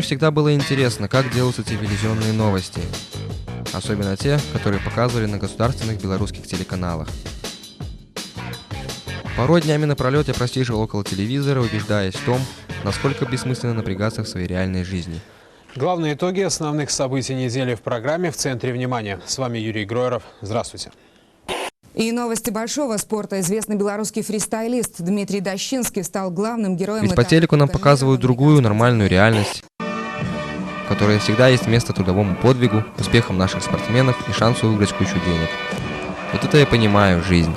Мне всегда было интересно, как делаются телевизионные новости. Особенно те, которые показывали на государственных белорусских телеканалах. Порой днями напролет я просиживал около телевизора, убеждаясь в том, насколько бессмысленно напрягаться в своей реальной жизни. Главные итоги основных событий недели в программе «В центре внимания». С вами Юрий Гроеров. Здравствуйте. И новости большого спорта. Известный белорусский фристайлист Дмитрий Дощинский стал главным героем. Ведь по телеку нам показывают другую, нормальную реальность, в которой всегда есть место трудовому подвигу, успехам наших спортсменов и шансу выиграть кучу денег. Вот это я понимаю, жизнь.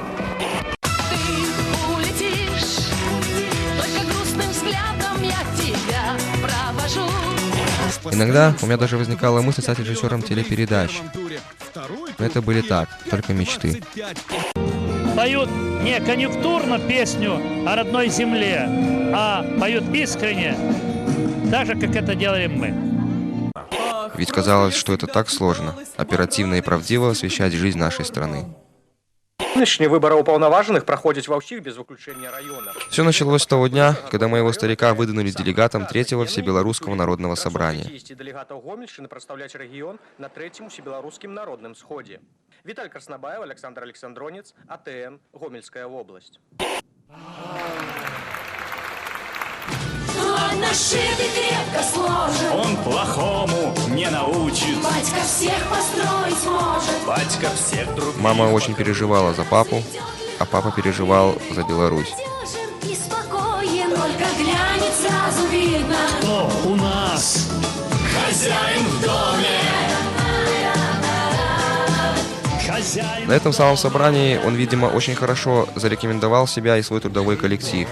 Иногда у меня даже возникала мысль стать режиссером телепередач. Но это были так, только мечты. Поют не конъюнктурно песню о родной земле, а поют искренне, так же, как это делаем мы. Ведь казалось, что это так сложно, оперативно и правдиво освещать жизнь нашей страны. Нынешние выборы уполноваженных проходят во всех без выключения районов. Все началось с того дня, когда моего старика выдвинули делегатом Третьего Всебелорусского народного собрания. Делегатов Гомельщины представлять регион на Третьем Всебелорусском народном сходе. Виталий Краснобаев, Александр Александронец, АТН, Гомельская область. Он плохому не научит. Батька всех построить сможет. Батька всех друг. Мама очень переживала за папу, а папа переживал за Беларусь. И спокоен, только глянет, сразу видно. Кто у нас? Хозяин в доме. На этом самом собрании он, видимо, очень хорошо зарекомендовал себя и свой трудовой коллектив.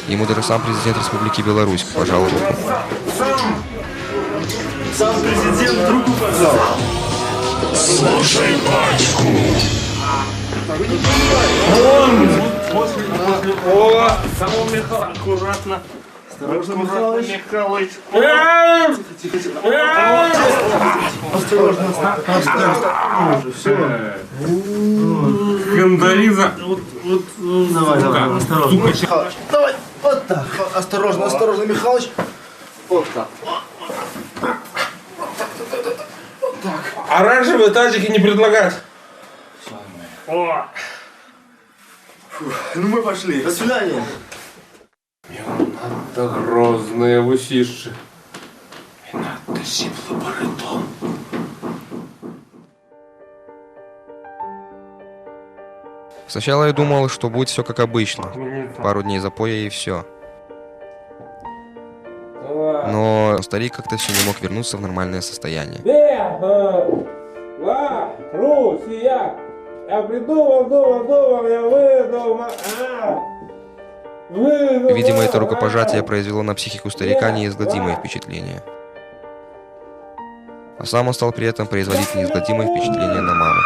Ему даже сам президент Республики Беларусь пожал руку. Сам президент руку пожал. Слушай батьку. О, самого Михаила. Аккуратно. Осторожно, Михалыч. Осторожно, осторожно. Все. Гандализа. Давай, осторожно. Давай, вот так. Осторожно, осторожно, Михалыч. Вот так. Оранжевые тазики не предлагать. О! Ну мы пошли. До свидания. Надо грозные усищи. И надо сиплый баритон. Сначала я думал, что будет все как обычно. Пару дней запоя и все. Но старик как-то все не мог вернуться в нормальное состояние. Русия! Я придумал, я выдумал. Видимо, это рукопожатие произвело на психику старика неизгладимое впечатление. А сам он стал при этом производить неизгладимое впечатление на маму.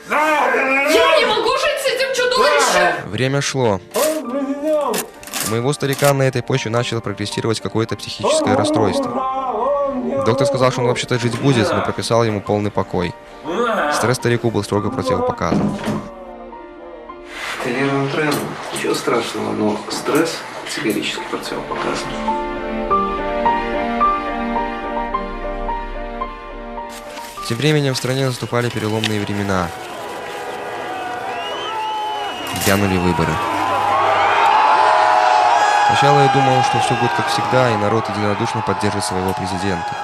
Я не могу жить с этим чудовищем! Время шло. У моего старика на этой почве начало прогрессировать какое-то психическое расстройство. Доктор сказал, что он вообще-то жить будет, но прописал ему полный покой. Стресс старику был строго противопоказан. Нервный тренд, ничего страшного, но стресс категорически противопоказан. Тем временем в стране наступали переломные времена. Грянули выборы. Сначала я думал, что все будет как всегда, и народ единодушно поддержит своего президента.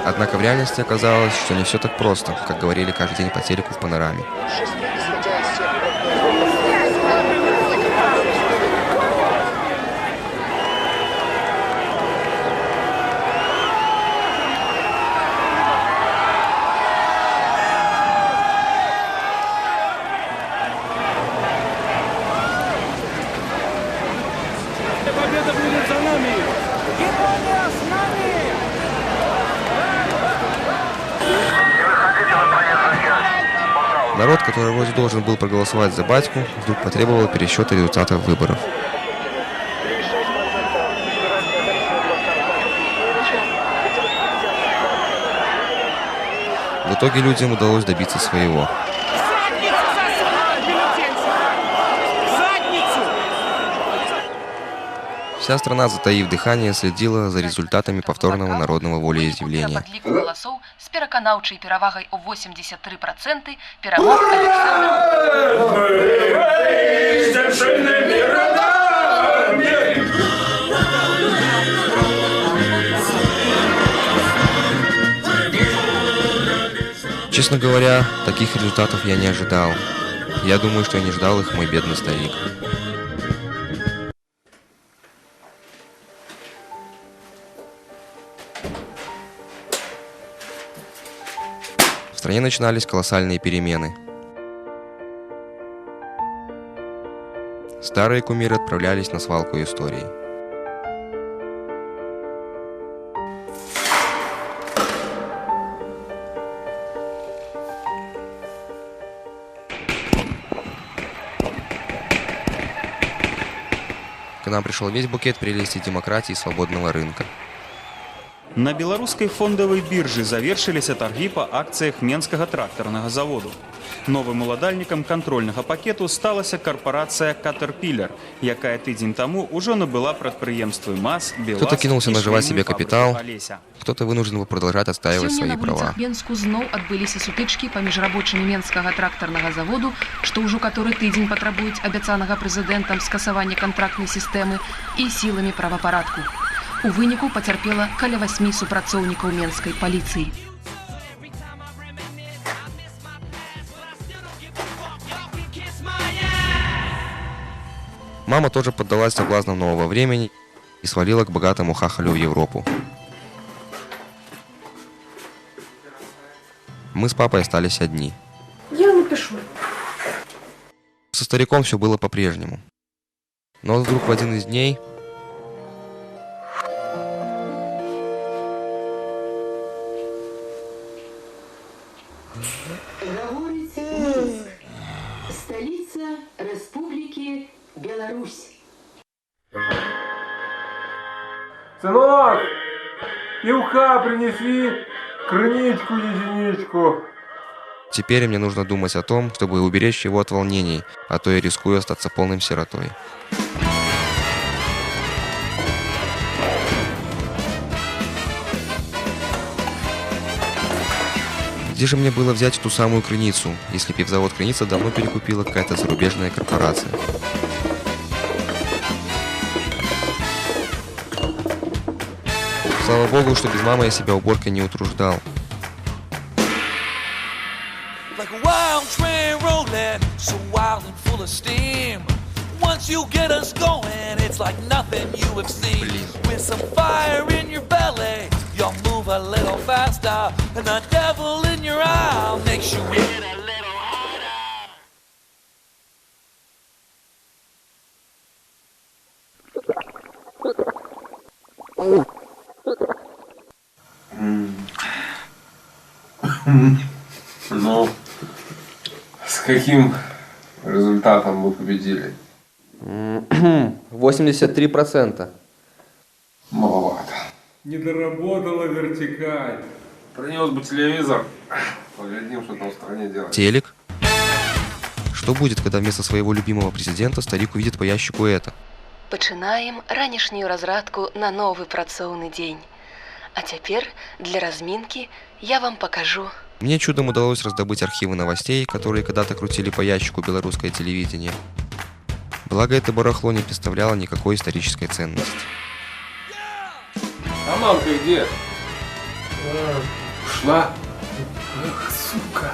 Однако в реальности оказалось, что не все так просто, как говорили каждый день по телеку в панораме. Победа будет за нами! Германия с нами! Народ, который вроде должен был проголосовать за батьку, вдруг потребовал пересчета результатов выборов. В итоге людям удалось добиться своего. Вся страна, затаив дыхание, следила за результатами повторного народного волеизъявления. Голосов с пераканаўчай перавагай у 83% перамог Александр. Честно говоря, таких результатов я не ожидал. Я думаю, что я не ждал их, мой бедный старик. В стране начинались колоссальные перемены. Старые кумиры отправлялись на свалку истории. К нам пришел весь букет прелести демократии и свободного рынка. На беларускай фондавай біржы завершыліся таргі па акцыях Менскага трактарнага заводу. Новым уладальнікам кантрольнага пакету сталася карпорацыя Caterpillar, якая тыдзень таму ўжо набыла прадпрыемствы МАЗ, БелАЗ. Кто-то кинулся і наживать швейную себе капитал, фабрику «Олеся». кто-то вынужден был продолжать отстаивать свои права. Менску зноў адбыліся сутычкі паміж рабочымі Менскага трактарнага заводу, што ўжо каторы тыдзень патрабуюць абяцанага прэзідэнтам скасавання кантрактнай сістэмы і сіламі правапарадку. У выніку пацярпела каля 8 супрацоўнікаў менскай паліцыі. Мама тоже поддалась соблазнам нового времени и свалила к богатому хахалю в Европу. Мы с папой остались одни. Я напишу. Со стариком все было по-прежнему. Но вдруг в один из дней Столица Республики Беларусь. Сынок, пивка принеси, крыничку, единичку. теперь мне нужно думать о том, чтобы уберечь его от волнений, а то я рискую остаться полным сиротой. Где же мне было взять ту самую крыницу, если пивзавод «Крыница» давно перекупила какая-то зарубежная корпорация? Слава богу, что без мамы я себя уборкой не утруждал. You'll move a little faster, and the devil in your eye makes you hit a little harder. Ну, с каким результатом мы победили? 83%. Маловато. Не доработала вертикаль. Принес бы телевизор. Поглядим, что там в стране делать. Телек? Что будет, когда вместо своего любимого президента старик увидит по ящику это? Пачынаем ранішнюю разрадку на новы працоўны дзень. А цяпер для разминки я вам покажу. Мне чудом удалось раздобыть архивы новостей, которые когда-то крутили по ящику белорусское телевидение. Благо, это барахло не представляло никакой исторической ценности. А мамка где? Ушла? Эх, сука.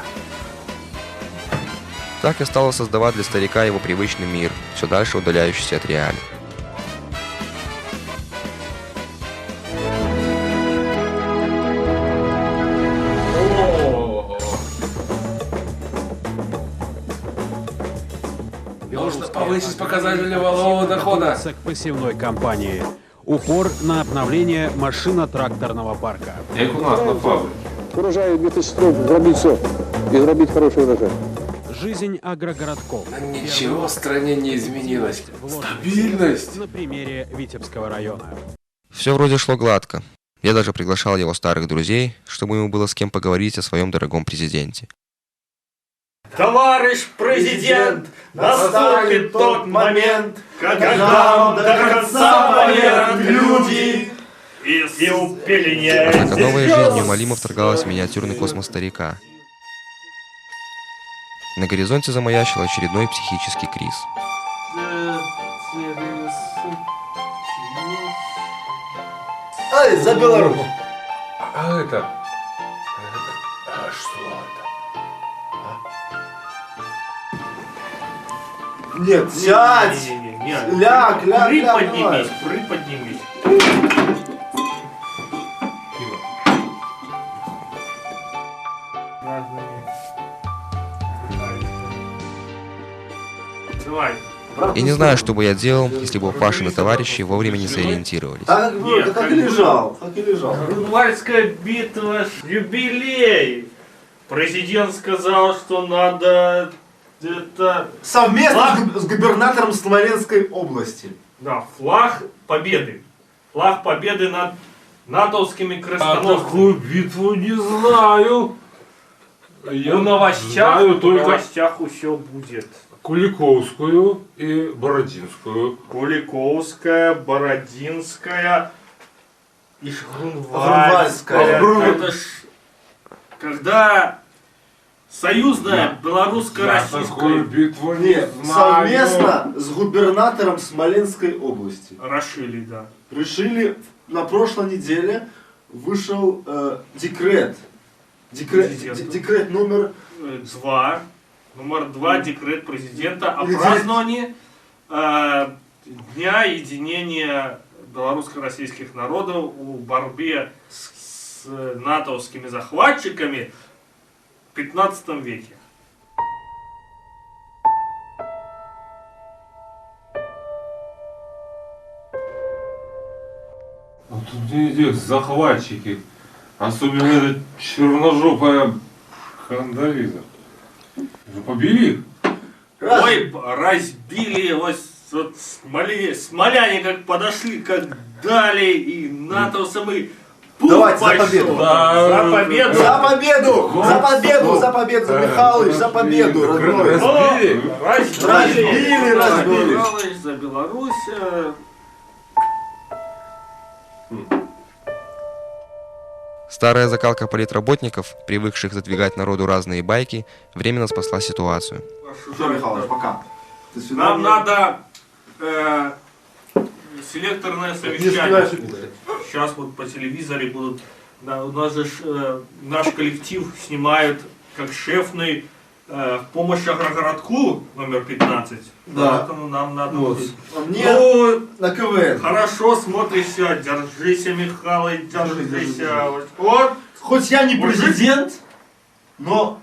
Так я стал создавать для старика его привычный мир, все дальше удаляющийся от реалий. Нужно повысить показатели валового дохода. К посевной кампании. Упор на обновление машино-тракторного парка. Як у нас на фабрике. Урожай 2000 років, зробити все. І зробити хороший урожай. Жизнь агрогородков. Ничего в стране не изменилось. Стабильность. На примере Витебского района. Все вроде шло гладко. Я даже приглашал его старых друзей, чтобы ему было с кем поговорить о своем дорогом президенте. Товарищ президент, наступит тот момент, когда вам до конца поверят люди. И у пелене. Однако новая жизнь неумолимо вторгалась в миниатюрный космос старика. На горизонте замаячил очередной психический криз. Ай, за Беларусь! А это... Что это? Нет, сядь! Ляг, Приподнимись, приподнимись. Давай. И не знаю, что бы я делал, если бы Пашины товарищи вовремя не сориентировались. Так и лежал, так и лежал. Грунвальдская битва, юбилей. Президент сказал, что надо это... Совместно с губернатором Смоленской области. Да, флаг победы. Флаг победы над натовскими крестоносцами. Такую битву не знаю. Я знаю только в новостях все будет. Куликовскую и Бородинскую. Куликовская, Бородинская и Грунвальдская. Это ж когда союзная белорусско-российская битву не знаю. Совместно с губернатором Смоленской области. Решили, да. Решили, на прошлой неделе вышел декрет. Декрет номер 2. Номер 2, декрет президента о праздновании Дня единения белорусско-российских народов в борьбе с натовскими захватчиками в 15 веке. Вот тут эти захватчики, особенно эта черножопая Хандализа. Вы побили их? Ой, разбили, вот смоляне как подошли, как дали, и натовцы давайте за победу! За победу! За победу! За победу! За победу, Михалыч! За победу, родной! Разбили! Михалыч за Беларусь! Старая закалка политработников, привыкших задвигать народу разные байки, временно спасла ситуацию. Все, Михалыч, пока. Нам надо селекторное совещание. Сейчас вот по телевизоре будут, да, у нас же наш коллектив снимает как шефный помощь агрогородку номер 15. Да. Поэтому нам надо... Вот. Мне на КВН. Хорошо смотришься, держись, Михалыч, держись. Вот. Хоть я не президент, но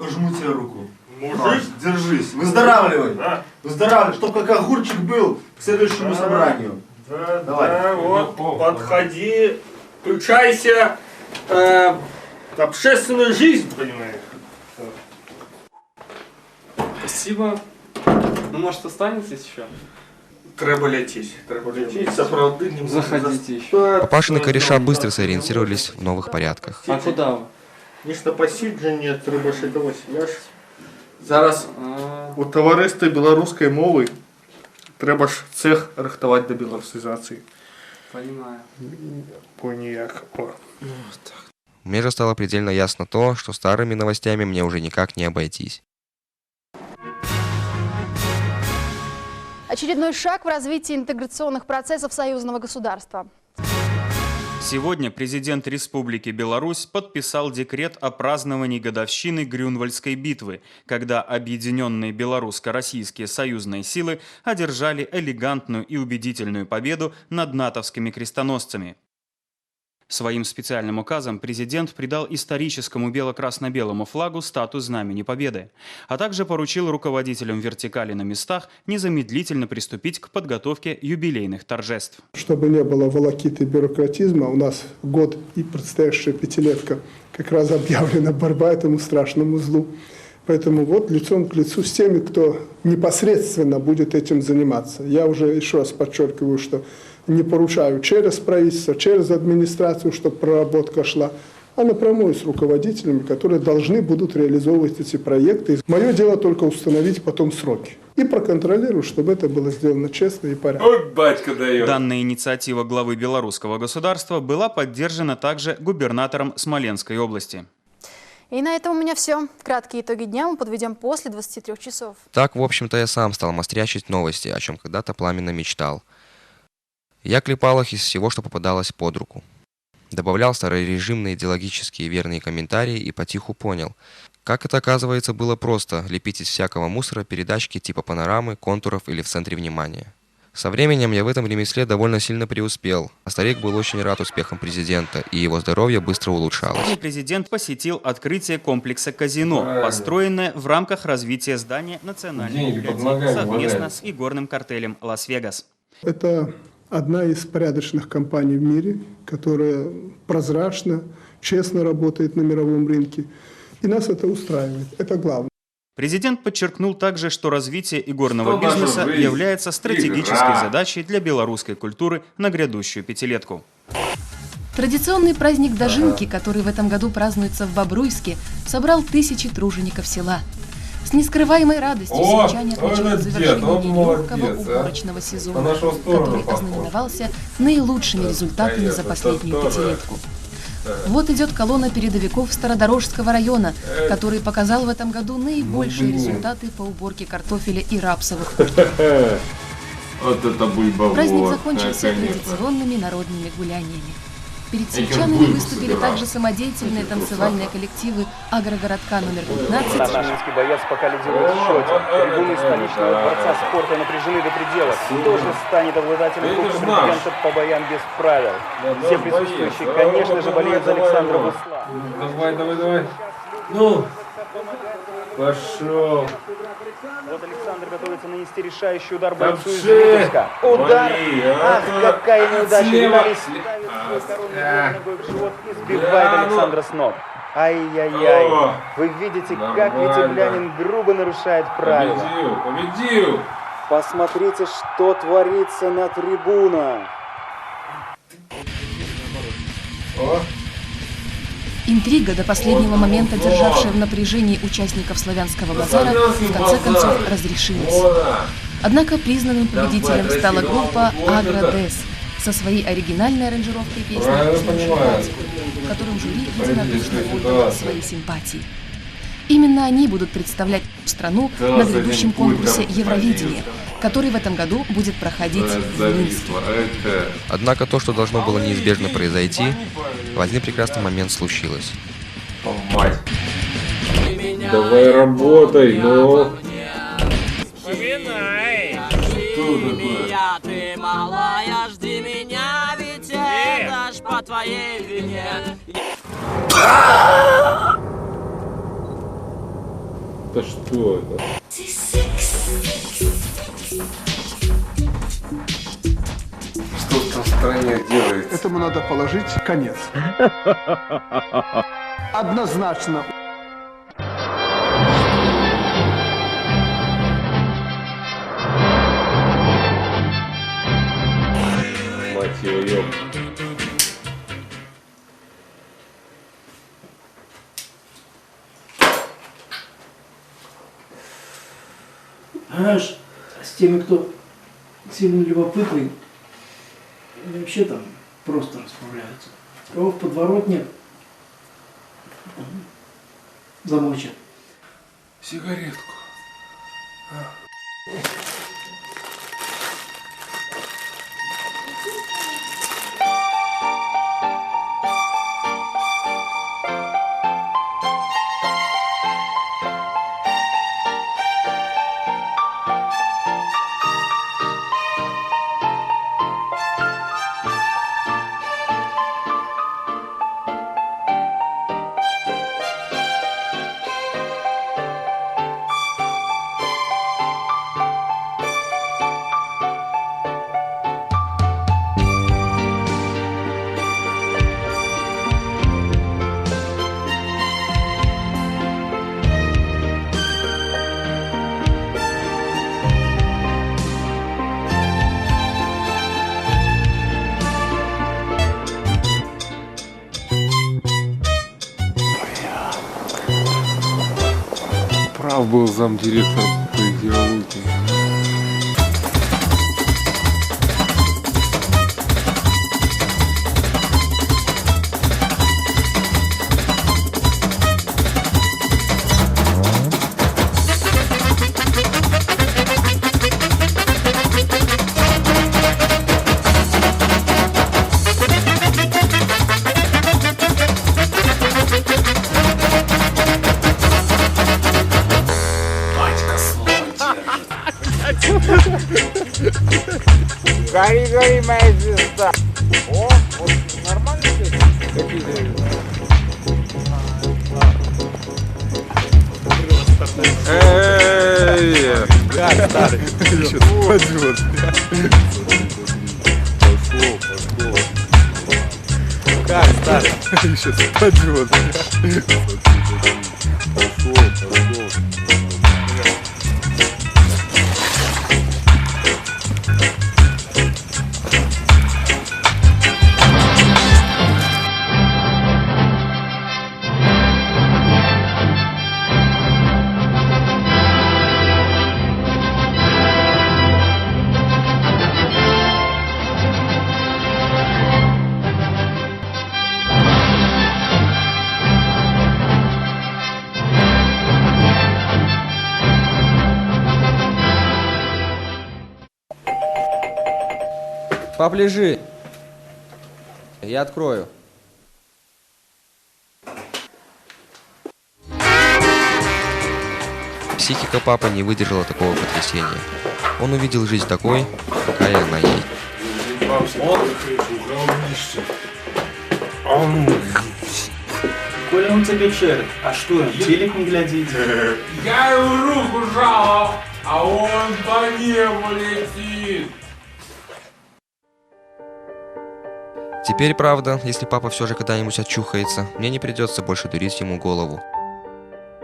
жму тебе руку. Мужик. Держись. Выздоравливай. Да. Выздоравливай, чтоб как огурчик был к следующему собранию. Да, давай. Да, вот, подходи, включайся в общественную жизнь, понимаешь. Спасибо. Ну, может, останетесь еще? Треба лететь, сопроводным. Заходите еще. Папашины кореша быстро сориентировались в новых порядках. А куда вы? Ніж на посідження, треба ще когось. Я ж зараз у товаристві білоруської мови треба ж цех рихтувати до білорусизації. Понимаю. Поняк. Мне же стало предельно ясно то, что старыми новостями мне уже никак не обойтись. Очередной шаг в развитии интеграционных процессов союзного государства. Сегодня президент Республики Беларусь подписал декрет о праздновании годовщины Грюнвальдской битвы, когда объединенные белорусско-российские союзные силы одержали элегантную и убедительную победу над натовскими крестоносцами. Своим специальным указом президент придал историческому бело-красно-белому флагу статус Знамени Победы, а также поручил руководителям вертикали на местах незамедлительно приступить к подготовке юбилейных торжеств. Чтобы не было волокиты бюрократизма, у нас год и предстоящая пятилетка как раз объявлена борьба этому страшному злу. Поэтому вот лицом к лицу с теми, кто непосредственно будет этим заниматься. Я уже еще раз подчеркиваю, что не поручаю через правительство, через администрацию, чтобы проработка шла, а напрямую с руководителями, которые должны будут реализовывать эти проекты. Мое дело только установить потом сроки и проконтролировать, чтобы это было сделано честно и порядочно. Вот батька дает. Данная инициатива главы белорусского государства была поддержана также губернатором Смоленской области. И на этом у меня все. Краткие итоги дня мы подведем после 23 часов. Так, в общем-то, я сам стал мастерячить новости, о чем когда-то пламенно мечтал. Я клепал их из всего, что попадалось под руку. Добавлял старорежимные идеологические верные комментарии и потиху понял, как это, оказывается, было просто лепить из всякого мусора передачки типа панорамы, контуров или в центре внимания. Со временем я в этом ремесле довольно сильно преуспел, а старик был очень рад успехам президента, и его здоровье быстро улучшалось. Президент посетил открытие комплекса казино, построенное в рамках развития здания Национальной библиотеки совместно с игорным картелем Лас-Вегас. Это одна из порядочных компаний в мире, которая прозрачно, честно работает на мировом рынке. И нас это устраивает. Это главное. Президент подчеркнул также, что развитие игорного бизнеса является стратегической задачей для белорусской культуры на грядущую пятилетку. Традиционный праздник Дожинки, который в этом году празднуется в Бобруйске, собрал тысячи тружеников села. С нескрываемой радостью сельчане отмечают завершение нелегкого уборочного сезона, который ознаменовался наилучшими результатами за последнюю пятилетку. Вот идет колонна передовиков Стародорожского района, который показал в этом году наибольшие результаты по уборке картофеля и рапсовых культур. Вот это бульбовод. Праздник закончился традиционными народными гуляниями. Перед сельчанами выступили также самодеятельные танцевальные коллективы агрогородка номер 15. Нашинский боец пока лидирует в счете. Трибуны столичного дворца спорта напряжены до предела. Кто же станет обладателем Кубка президента по боям без правил? Все присутствующие, конечно же, болеют за Александра Вусла. Давай. Ну, пошел. Вот Александр готовится нанести решающий удар бойцу из Витебска. Удар! Ах, какая неудача! Виталий ставит свой коронный ногой в живот и сбивает Александра с ног. Ай-яй-яй! Вы видите, как витеблянин грубо нарушает правила. Победил! Посмотрите, что творится на трибунах. Интрига, до последнего момента державшая в напряжении участников славянского базара, в конце концов разрешилась. Однако признанным победителем стала группа «Агродес» со своей оригинальной аранжировкой песни «Слушай танцпол», которым жюри единодушно отдало свои симпатии. Именно они будут представлять страну на грядущем конкурсе Евровидения, который в этом году будет проходить в Минске. Однако то, что должно было неизбежно произойти, в один прекрасный момент случилось. Давай работай, ну. Вспоминай. Жди меня, ты малая, жди меня, ведь это ж по твоей вине. Да что это? Что там в стране делается? Этому надо положить конец. Однозначно. Мать его, ёб. Знаешь, с теми, кто сильно любопытный, вообще там просто расправляются. Кого в подворотне замочат. Сигаретку. Граф был замдиректором по идеологии. Гори, гори, моя звезда. О, вот нормально здесь? Эй, как старый? Сейчас пойдет. Пошло. Как старый? Сейчас пойдет. Пошло. Пап, лежи. Я открою. Психика папы не выдержала такого потрясения. Он увидел жизнь такой, какая она есть. Коля, он тебе черт. А что, телек не глядите? Я ему руку жал, а он по небу летит. Теперь, правда, если папа все же когда-нибудь очухается, мне не придется больше дурить ему голову.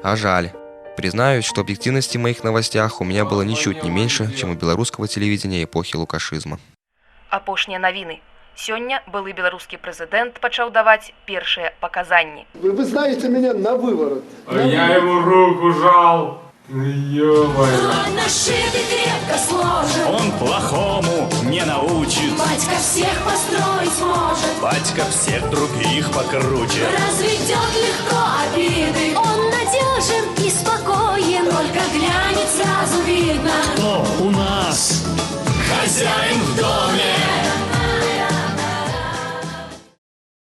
А жаль. Признаюсь, что объективности в моих новостях у меня было ничуть не меньше, чем у белорусского телевидения эпохи лукашизма. Апошнія навіны. Сёння былы беларускі прэзідэнт пачаў даваць першыя паказанні. Вы знаете меня на выворот. А я ему руку жал. Ё-моё. Он плохому не научит. Батька всех построить может. Батька всех других покруче. Разведет легко обиды. Он надежен и спокоен. Только глянет, сразу видно. Кто у нас хозяин?